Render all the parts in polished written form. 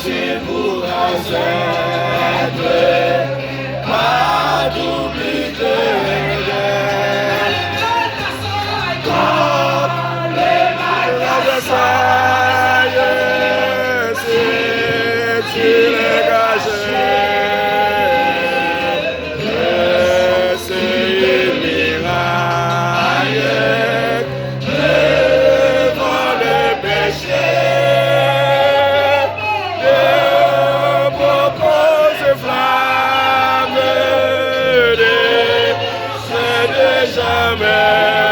marcher pour la scène, pas d'oubli de guerre. Quand les adversaires, si tu les cachais, jamais,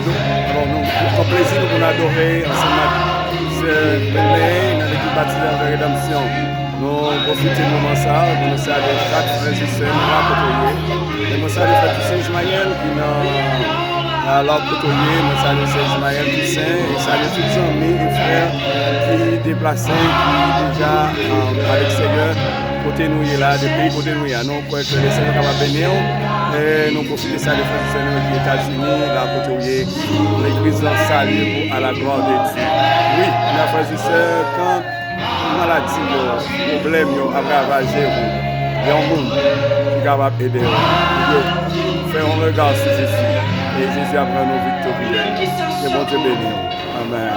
nous plaisir pour nous adorer ensemble. C'est dans l'équipe baptisée de rédemption. Nous profitons de moment ça, nous sommes des 4 frères et sœurs là côtoyer. Et nous sommes des frères Toussaint Ismaël qui dans l'autre côtoyer, nous sommes des Ismaël Toussaint et salut tous les amis et frères qui déplacés, qui déjà à l'extérieur. Côté nous là, des pays côté nous là, nous croyons que les Seigneurs capables de bénir et nous profitons de ça les frères et sœurs qui sont aux États-Unis, là côté l'église salue à la gloire de Dieu. Oui, mes frères et sœurs, quand maladie, problème a ravagé il y a un monde qui est capable d'aider. Faisons un regard sur Jésus et Jésus apprend nos victoires. Que bon Dieu bénisse. Amen.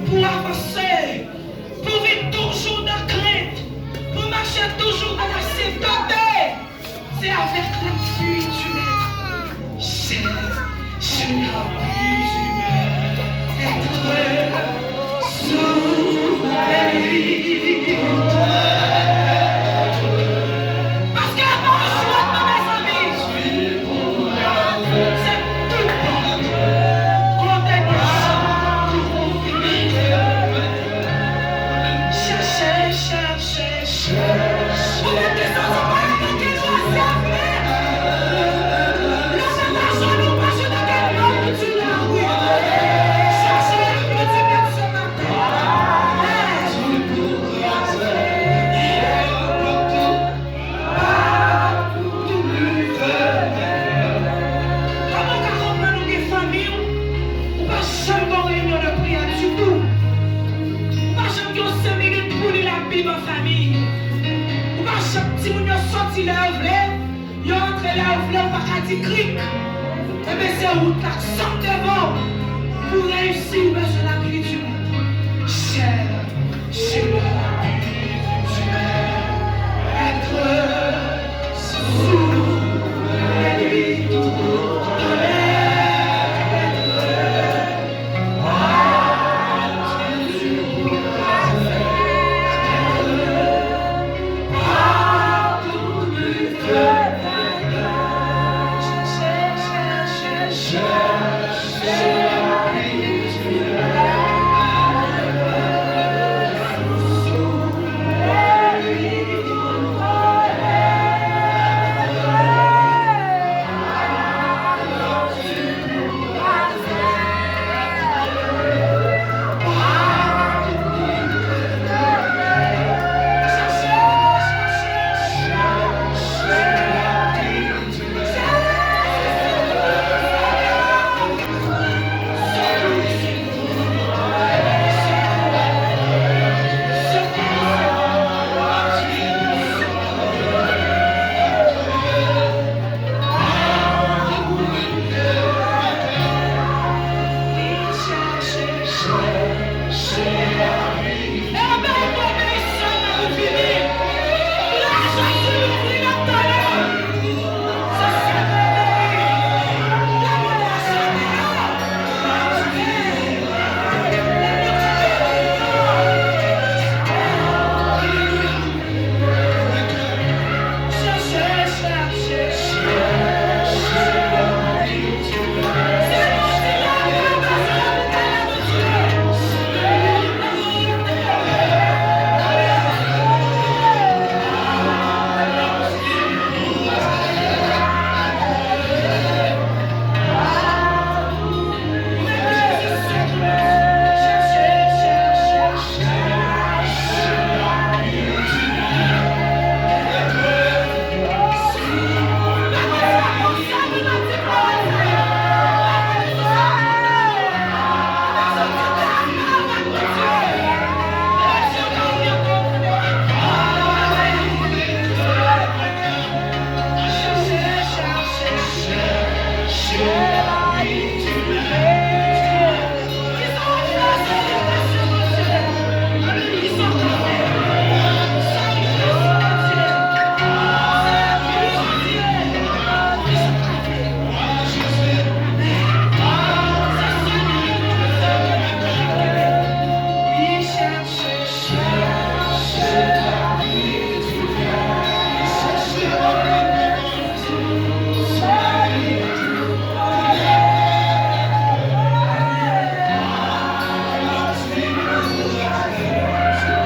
Pour avancer, pour vivre toujours dans la crainte, pour marcher toujours dans la sainteté. C'est avec la pluie du maître. C'est la pluie du maître. Être sous la vie. Parce que la bonne choix de mes amis, c'est tout bon. C'est où tu as devant pour réussir sur la pluie du maître. C'est la pluie du maître. Être sous